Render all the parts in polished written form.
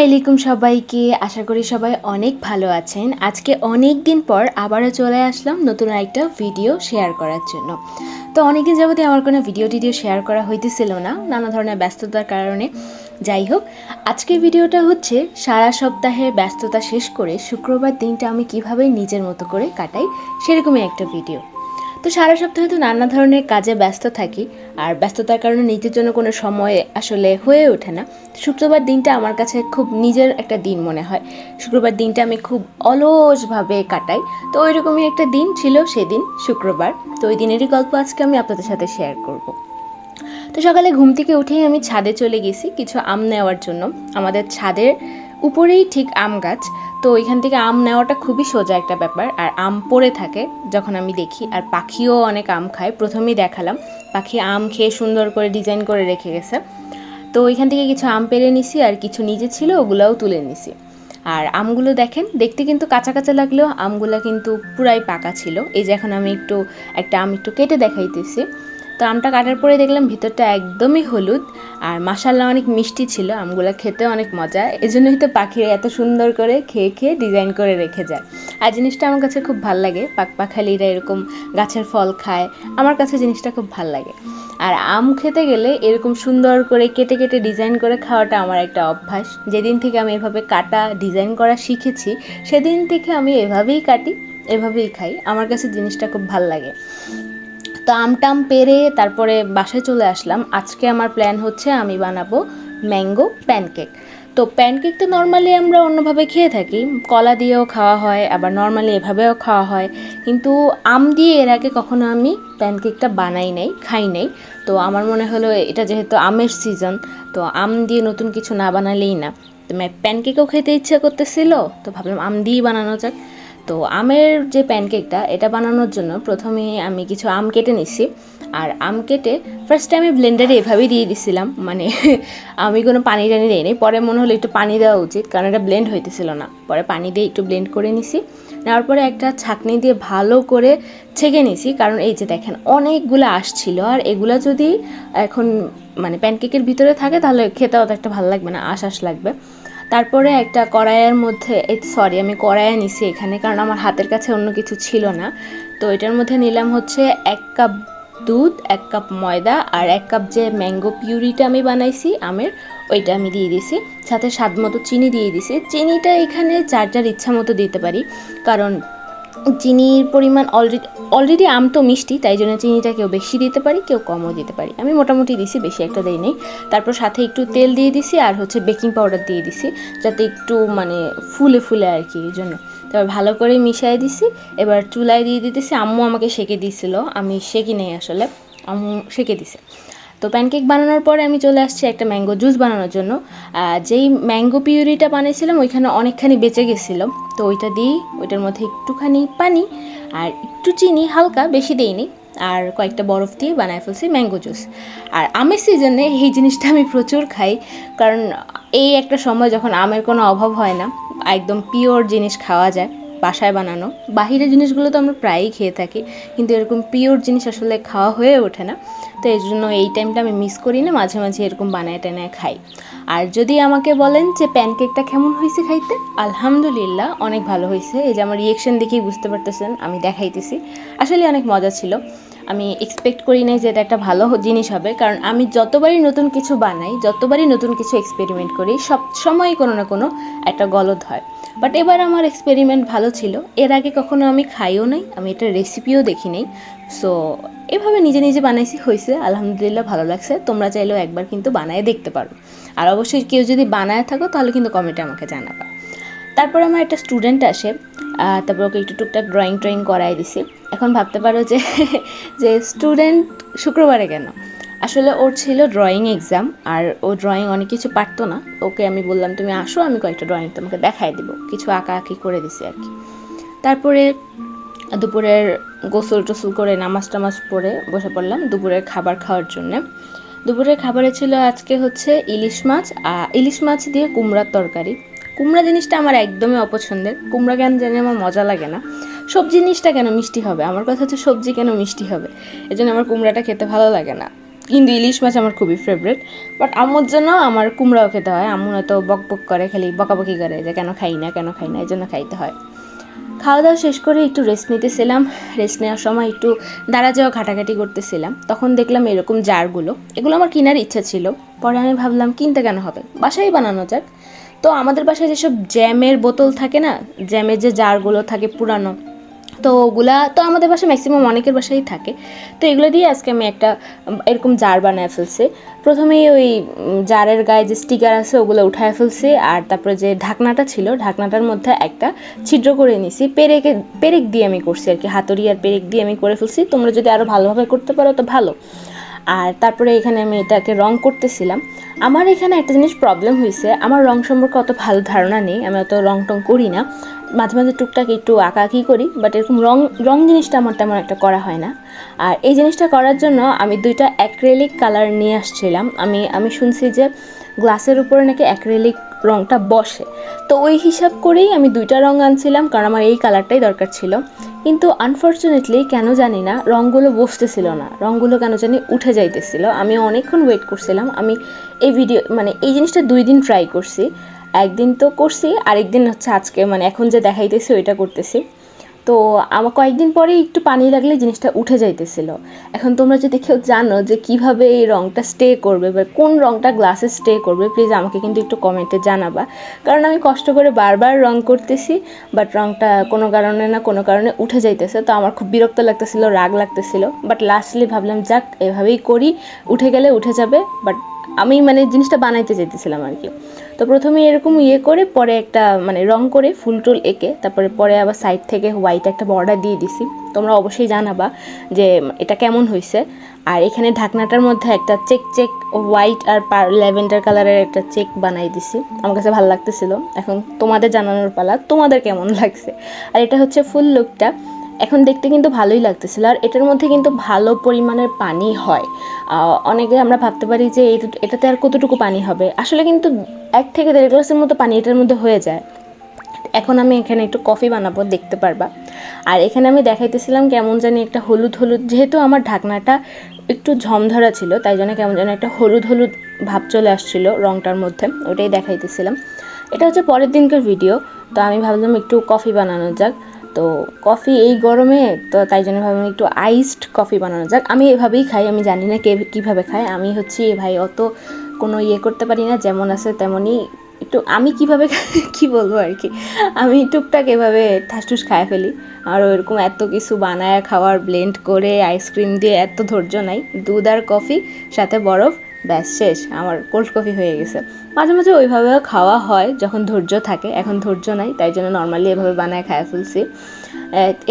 আলাইকুম সবাইকে। আশা করি সবাই অনেক ভালো আছেন। আজকে অনেক দিন পর আবারও চলে আসলাম নতুন একটা ভিডিও শেয়ার করার জন্য। তো অনেকদিন যাবতই আমার কোনো ভিডিও শেয়ার করা হইতেছিল না, নানা ধরনের ব্যস্ততার কারণে। যাই হোক, আজকের ভিডিওটা হচ্ছে সারা সপ্তাহের ব্যস্ততা শেষ করে শুক্রবার দিনটা আমি কিভাবে নিজের মতো করে কাটাই সেরকমই একটা ভিডিও। তো সারা সপ্তাহে তো নানা ধরনের কাজে ব্যস্ত থাকি, আর ব্যস্ততার কারণে নিজের জন্য কোনো সময় আসলে হয়ে ওঠে না। শুক্রবার দিনটা আমার কাছে খুব নিজের একটা দিন মনে হয়। শুক্রবার দিনটা আমি খুব অলসভাবে কাটাই। তো ওইরকমই একটা দিন ছিল সেদিন, শুক্রবার। তো ওই দিনেরই গল্প আজকে আমি আপনাদের সাথে শেয়ার করব। তো সকালে ঘুম থেকে উঠেই আমি ছাদে চলে গেছি কিছু আম নেওয়ার জন্য। আমাদের ছাদের উপরেই ঠিক আম গাছ। তো ওইখান থেকে আম নেওয়াটা খুবই সোজা একটা ব্যাপার, আর আম পড়ে থাকে যখন আমি দেখি। আর পাখিও অনেক আম খায়, প্রথমেই দেখালাম পাখি আম খেয়ে সুন্দর করে ডিজাইন করে রেখে গেছে। তো ওইখান থেকে কিছু আম পেড়ে নিছি, আর কিছু নিজে ছিল ওগুলাও তুলে নিছি। আর আমগুলো দেখেন, দেখতে কিন্তু কাঁচা কাঁচা লাগলেও আমগুলো কিন্তু পুরাই পাকা ছিল। এই যে এখন আমি একটা আম একটু কেটে দেখাইতেছি। তো আমটা কাটার পরে দেখলাম ভিতরটা একদমই হলুদ, আর মাশাআল্লাহ অনেক মিষ্টি ছিল। আমগুলো খেতে অনেক মজা, এজন্যই তো পাখিরা এত সুন্দর করে খেয়ে খেয়ে ডিজাইন করে রেখে যায়। আর জিনিসটা আমার কাছে খুব ভাল লাগে, পাখালিরা এরকম গাছের ফল খায়, আমার কাছে জিনিসটা খুব ভাল লাগে। আর আম খেতে গেলে এরকম সুন্দর করে কেটে কেটে ডিজাইন করে খাওয়াটা আমার একটা অভ্যাস। যেদিন থেকে আমি এভাবে কাটা ডিজাইন করা শিখেছি, সেদিন থেকে আমি এভাবেই কাটি, এভাবেই খাই। আমার কাছে জিনিসটা খুব ভাল লাগে। তো আমটাম পেরে তারপরে বাসায় চলে আসলাম। আজকে আমার প্ল্যান হচ্ছে আমি বানাবো ম্যাঙ্গো প্যানকেক। তো প্যানকেক তো নর্মালি আমরা অন্যভাবে খেয়ে থাকি, কলা দিয়েও খাওয়া হয়, আবার নর্মালি এভাবেও খাওয়া হয়। কিন্তু আম দিয়ে এর আগে কখনো আমি প্যানকেকটা বানাই নাই, খাই নাই। তো আমার মনে হলো এটা যেহেতু আমের সিজন, তো আম দিয়ে নতুন কিছু না বানালেই না। তো প্যানকেকও খেতে ইচ্ছা করতেছিল, তো ভাবলাম আম দিয়েই বানানো যাক। তো আমের যে প্যানকেকটা, এটা বানানোর জন্য প্রথমে আমি কিছু আম কেটে নিছি। আর আম কেটে ফার্স্টে আমি ব্লেন্ডারে এভাবেই দিয়ে দিছিলাম, মানে আমি কোনো পানি টানি দিইনি। পরে মনে হলো একটু পানি দেওয়া উচিত, কারণ এটা ব্লেন্ড হইতেছিল না। পরে পানি দিয়ে একটু ব্লেন্ড করে নিছি। নেওয়ার পরে একটা ছাঁকনি দিয়ে ভালো করে ছেঁকে নিছি, কারণ এই যে দেখেন অনেকগুলো আসছিল, আর এগুলা যদি এখন মানে প্যানকেকের ভিতরে থাকে তাহলে খেতে অত একটা ভালো লাগবে না, আশ লাগবে। তারপরে একটা কড়াইয়ের মধ্যে, আমি কড়াইয়ে নিছি এখানে, কারণ আমার হাতের কাছে অন্য কিছু ছিল না। তো এটার মধ্যে নিলাম হচ্ছে 1 কাপ দুধ, 1 কাপ ময়দা, আর 1 কাপ যে ম্যাঙ্গো পিউরিটা আমি বানাইছি আমের, ওইটা আমি দিয়ে দিছি। সাথে স্বাদ মতো চিনি দিয়ে দিছি। চিনিটা এখানে যার যার ইচ্ছা মতো দিতে পারি, কারণ চিনির পরিমাণ অলরেডি আম তো মিষ্টি, তাই জন্য চিনিটা কেউ বেশি দিতে পারি, কেউ কমও দিতে পারি। আমি মোটামুটি দিছি, বেশি একটা দেই নেই। তারপর সাথে একটু তেল দিয়ে দিছি, আর হচ্ছে বেকিং পাউডার দিয়ে দিছি, যাতে একটু মানে ফুলে ফুলে আর কি, এই জন্য। তারপর ভালো করে মিশিয়ে দিছি। এবার চুলায় দিয়ে দিতেছি। আম্মু আমাকে সেঁকে দিছিল, আমি সেঁকি নেই আসলে, আম্মু সেঁকে দিছে। তো প্যানকেক বানানোর পরে আমি চলে আসছি একটা ম্যাঙ্গো জুস বানানোর জন্য। যেই ম্যাঙ্গো পিউরিটা বানিয়েছিলাম ওইখানে অনেকখানি বেঁচে গেছিলো, তো ওইটা দিই। ওইটার মধ্যে একটুখানি পানি আর একটু চিনি, হালকা, বেশি দেইনি, আর কয়েকটা বরফ দিয়ে বানায় ফেলছি ম্যাঙ্গো জুস। আর আমের সিজনে এই জিনিসটা আমি প্রচুর খাই, কারণ এই একটা সময় যখন আমের কোনো অভাব হয় না, একদম পিওর জিনিস খাওয়া যায় বাসায় বানানো। বাহিরের জিনিসগুলো তো আমরা প্রায়ই খেয়ে থাকি, কিন্তু এরকম পিওর জিনিস আসলে খাওয়া হয়ে ওঠে না। তো এই জন্য এই টাইমটা আমি মিস করি না, মাঝে মাঝে এরকম বানায় টানায় খাই। আর যদি আমাকে বলেন যে প্যানকেকটা কেমন হয়েছে খাইতে, আলহামদুলিল্লাহ অনেক ভালো হয়েছে। এই যে আমার রিয়েকশন দেখেই বুঝতে পারতেছেন, আমি দেখাইতেছি। আসলে অনেক মজা ছিল। আমি এক্সপেক্ট করি নাই যে এটা একটা ভালো জিনিস হবে, কারণ আমি যতবারই নতুন কিছু বানাই, যতবারই নতুন কিছু এক্সপেরিমেন্ট করি, সব সময়ই কোনো না কোনো একটা গলদ হয়। বাট এবার আমার এক্সপেরিমেন্ট ভালো ছিল। এর আগে কখনো আমি খাইও নাই, আমি এটার রেসিপিও দেখি নাই। সো এভাবে নিজে নিজে বানাইছি, হয়েছে আলহামদুলিল্লাহ, ভালো লাগছে। তোমরা চাইলেও একবার কিন্তু বানায় দেখতে পারো। আর অবশ্যই কেউ যদি বানায় থাকো তাহলে কিন্তু কমেন্টে আমাকে জানাবা। তারপর আমার একটা স্টুডেন্ট আসে, তারপর ওকে একটু টুকটাক ড্রয়িং করাই দিছি। এখন ভাবতে পারো যে যে স্টুডেন্ট শুক্রবারে কেন, আসলে ওর ছিল ড্রয়িং এক্সাম, আর ও ড্রয়িং অনেক কিছু পারতো না। ওকে আমি বললাম তুমি আসো, আমি কয়েকটা ড্রয়িং তোমাকে দেখাই দিব, কিছু আঁকি করে দিছি আর কি। তারপরে দুপুরের গোসল টোসল করে নামাজ টামাজ পড়ে বসে পড়লাম দুপুরের খাবার খাওয়ার জন্য। দুপুরের খাবারে ছিল আজকে হচ্ছে ইলিশ মাছ দিয়ে কুমড়ার তরকারি। কুমড়া জিনিসটা আমার একদমই অপছন্দের। কুমড়া কেন জানি আমার মজা লাগে না। সবজি জিনিসটা কেন মিষ্টি হবে, আমার কথা হচ্ছে সবজি কেন মিষ্টি হবে, এজন্য আমার কুমড়াটা খেতে ভালো লাগে না। কিন্তু ইলিশ মাছ আমার খুবই ফেভারিট। বাট আম্মুর জন্য আমার কুমড়াও খেতে হয়। আম্মু হয়তো বক বক করে, খালি বকাবকি করে যে কেন খাই না কেন খাই না, এই জন্য খাইতে হয়। খাওয়া দাওয়া শেষ করে একটু রেস্ট নিতেছিলাম। রেস্ট নেওয়ার সময় একটু দাঁড়া যাওয়া ঘাটাঘাটি করতেছিলাম, তখন দেখলাম এরকম জারগুলো, এগুলো আমার কেনার ইচ্ছা ছিল। পরে আমি ভাবলাম কিনতে কেন হবে, বাসায় বানানো যাক। তো আমাদের বাসায় যেসব জ্যামের বোতল থাকে না, জ্যামের যে জারগুলো থাকে পুরানো, তো ওগুলা তো আমাদের বাসায় ম্যাক্সিমাম অনেকের বাসায়ই থাকে। তো এগুলো দিয়ে আজকে আমি একটা এরকম জার বানায় ফেলছি। প্রথমেই ওই জারের গায়ে যে স্টিকার আছে ওগুলো উঠায় ফেলছি, আর তারপরে যে ঢাকনাটা ছিল ঢাকনাটার মধ্যে একটা ছিদ্র করে নিছি। পেরেক দিয়ে আমি করছি আর কি, হাতুড়ি আর পেরেক দিয়ে আমি করে ফেলছি। তোমরা যদি আরও ভালোভাবে করতে পারো তো ভালো। আর তারপরে এখানে আমি এটাকে রং করতেছিলাম। আমার এখানে একটা জিনিস প্রবলেম হয়েছে, আমার রং সম্পর্কে অত ভালো ধারণা নেই, আমি অত রং টং করি না। মাঝে মাঝে টুকটাক একটু আঁকাআঁকি করি, বাট এরকম রং রং জিনিসটা আমার তেমন একটা করা হয় না। আর এই জিনিসটা করার জন্য আমি 2টা অ্যাক্রিলিক কালার নিয়ে আসছিলাম। আমি শুনছি যে গ্লাসের উপরে নাকি অ্যাক্রিলিক রংটা বসে, তো ওই হিসাব করেই আমি 2টা রং আনছিলাম, কারণ আমার এই কালারটাই দরকার ছিল। কিন্তু আনফর্চুনেটলি কেন জানি না রংগুলো বসতেছিল না, রংগুলো কেন জানি উঠে যাইতেছিল। আমি অনেকক্ষণ ওয়েট করছিলাম। আমি এই ভিডিও মানে এই জিনিসটা 2 দিন ট্রাই করছি। একদিন তো করছি, আরেকদিন হচ্ছে আজকে মানে এখন যে দেখাইতেছি ওইটা করতেছি। তো আমার কয়েকদিন পরে একটু পানি লাগলে জিনিসটা উঠে যাইতেছিল। এখন তোমরা যদি কেউ জানো যে কিভাবে এই রংটা স্টে করবে বা কোন রংটা গ্লাসে স্টে করবে, প্লিজ আমাকে কিন্তু একটু কমেন্টে জানাবা। কারণ আমি কষ্ট করে বারবার রং করতেছি, বাট রংটা কোনো কারণে না কোনো কারণে উঠে যাইতেছে। তো আমার খুব বিরক্ত লাগতেছিল, রাগ লাগতেছিল, বাট লাস্টলি ভাবলাম যাক এভাবেই করি, উঠে গেলে উঠে যাবে। বাট আমি মানে জিনিসটা বানাইতে চাইতেছিলাম আর কি। তো প্রথমে এরকম করে পরে একটা মানে রং করে ফুল টুল এঁকে তারপরে পরে আবার সাইড থেকে হোয়াইট একটা বর্ডার দিয়ে দিছি। তোমরা অবশ্যই জানাবা যে এটা কেমন হয়েছে। আর এখানে ঢাকনাটার মধ্যে একটা চেক হোয়াইট আর ল্যাভেন্ডার কালারের একটা চেক বানাই দিছি, আমার কাছে ভালো লাগতেছিল। এখন তোমাদের জানানোর পালা, তোমাদের কেমন লাগছে। আর এটা হচ্ছে ফুল লুকটা। এখন দেখতে কিন্তু ভালোই লাগতেছিল, আর এটার মধ্যে কিন্তু ভালো পরিমাণের পানি হয়। অনেকে আমরা ভাবতে পারি যে এটাতে আর কতটুকু পানি হবে, আসলে কিন্তু 1 থেকে 1.5 গ্লাসের মতো পানি এটার মধ্যে হয়ে যায়। এখন আমি এখানে একটু কফি বানাবো, দেখতে পারবা। আর এখানে আমি দেখাইতেছিলাম কেমন জানি একটা হলুদ হলুদ, যেহেতু আমার ঢাকনাটা একটু ঝমঝরা ছিল তাই জন্য কেমন যেন একটা হলুদ হলুদ ভাব চলে আসছিল রংটার মধ্যে, ওটাই দেখাইতেছিলাম। এটা হচ্ছে পরের দিনকার ভিডিও। তো আমি ভাবলাম একটু কফি বানানো যাক। তো কফি এই গরমে, তো তাই জন্য ভাবলাম একটু আইসড কফি বানানো যাক। আমি এভাবেই খাই, আমি জানি না কে কীভাবে খায়। আমি হচ্ছে ভাই অত কোনো করতে পারি না, যেমন আছে তেমনই একটু আমি কিভাবে কি বলবো আর কি, আমি টুকটাক এভাবে ঠাসঠুস খায় ফেলি। আর ওরকম এত কিছু বানায় খাওয়ার, ব্লেন্ড করে আইসক্রিম দিয়ে এত ধৈর্য নাই। দুধ আর কফি সাথে বরফ, ব্যাস শেষ, আমার কোল্ড কফি হয়ে গেছে। মাঝে মাঝে ওইভাবেও খাওয়া হয় যখন ধৈর্য থাকে, এখন ধৈর্য নাই তাই জন্য নর্মালি এভাবে বানায় খায় ফেলছি।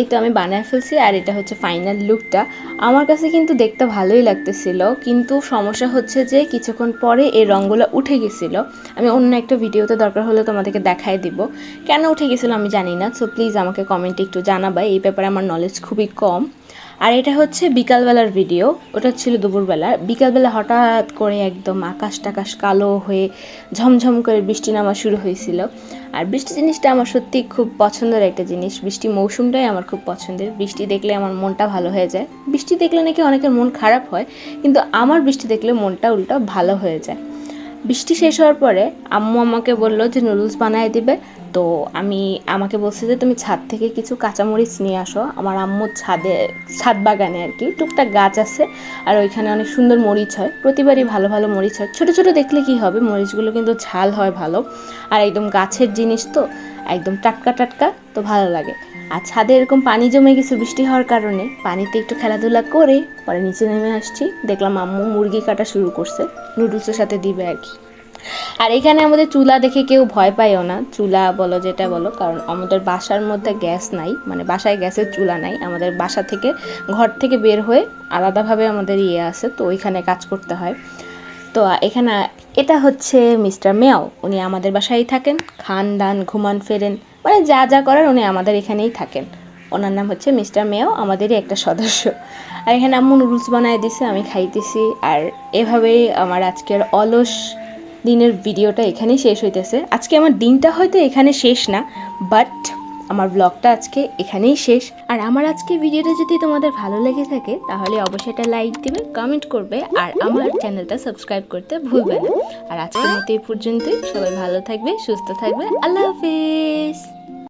এই তো আমি বানায় ফেলছি। আর এটা হচ্ছে ফাইনাল লুকটা। আমার কাছে কিন্তু দেখতে ভালোই লাগতেছিল, কিন্তু সমস্যা হচ্ছে যে কিছুক্ষণ পরে এই রঙগুলো উঠে গেছিলো। আমি অন্য একটা ভিডিওতে দরকার হলে তোমাদেরকে দেখাই দিব কেন উঠে গেছিলো, আমি জানি না। সো প্লিজ আমাকে কমেন্টে একটু জানাবা, এই ব্যাপারে আমার নলেজ খুবই কম। আর এটা হচ্ছে বিকালবেলার ভিডিও, ওটা ছিল দুপুরবেলা। বিকালবেলা হঠাৎ করে একদম আকাশ টাকাশ কালো হয়ে ঝমঝম করে বৃষ্টি নামা শুরু হয়েছিল। আর বৃষ্টি জিনিসটা আমার সত্যি খুব পছন্দের একটা জিনিস, বৃষ্টি মৌসুমটাই আমার খুব পছন্দের। বৃষ্টি দেখলে আমার মনটা ভালো হয়ে যায়। বৃষ্টি দেখলে নাকি অনেকের মন খারাপ হয়, কিন্তু আমার বৃষ্টি দেখলে মনটা উল্টা ভালো হয়ে যায়। বৃষ্টি শেষ হওয়ার পরে আম্মু আমাকে বললো যে নুডলস বানায় দিবে। তো আমাকে বলছে যে তুমি ছাদ থেকে কিছু কাঁচামরিচ নিয়ে আসো। আমার আম্মুর ছাদ বাগানে আর কি টুকটাক গাছ আছে, আর ওইখানে অনেক সুন্দর মরিচ হয়, প্রতিবারই ভালো ভালো মরিচ হয়। ছোট ছোট দেখলে কি হবে, মরিচগুলো কিন্তু ঝাল হয় ভালো, আর একদম গাছের জিনিস তো একদম টাটকা টাটকা, তো ভালো লাগে। আর ছাদে এরকম পানি জমে গেছে বৃষ্টি হওয়ার কারণে, পানিতে একটু খেলাধুলা করে পরে নিচে নেমে আসছি, দেখলাম আম্মু মুরগি কাটা শুরু করছে, নুডলসের সাথে দিবে আর কি। আর এখানে আমাদের চুলা দেখে কেউ ভয় পাইও না, চুলা বলো যেটা বলো, কারণ আমাদের বাসার মধ্যে গ্যাস নাই, মানে বাসায় গ্যাসের চুলা নাই। আমাদের বাসা থেকে ঘর থেকে বের হয়ে আলাদাভাবে আমাদের আছে, তো ওইখানে কাজ করতে হয়। তো এখানে এটা হচ্ছে মিস্টার মেয়াও, উনি আমাদের বাসায় থাকেন, খান দান ঘুমান ফেরেন, মানে যা যা করার উনি আমাদের এখানেই থাকেন। ওনার নাম হচ্ছে মিস্টার মেয়াও, আমাদেরই একটা সদস্য। আর এখানে আম্মু নুডলস বানায় দিছে, আমি খাইতেছি। আর এভাবেই আমার আজকের অলস দিনের ভিডিওটা এখানেই শেষ হইতেছে। আজকে আমার দিনটা হয়তো এখানে শেষ না, বাট আমার ব্লগটা আজকে এখানেই শেষ। আর আমার আজকে ভিডিওটা যদি তোমাদের ভালো লেগে থাকে তাহলে অবশ্যই একটা লাইক দিবে, কমেন্ট করবে আর আমার চ্যানেলটা সাবস্ক্রাইব করতে ভুলবে না। আর আজকের মতো এই পর্যন্তই। সবাই ভালো থাকবে, সুস্থ থাকবে। আল্লাহ হাফেজ।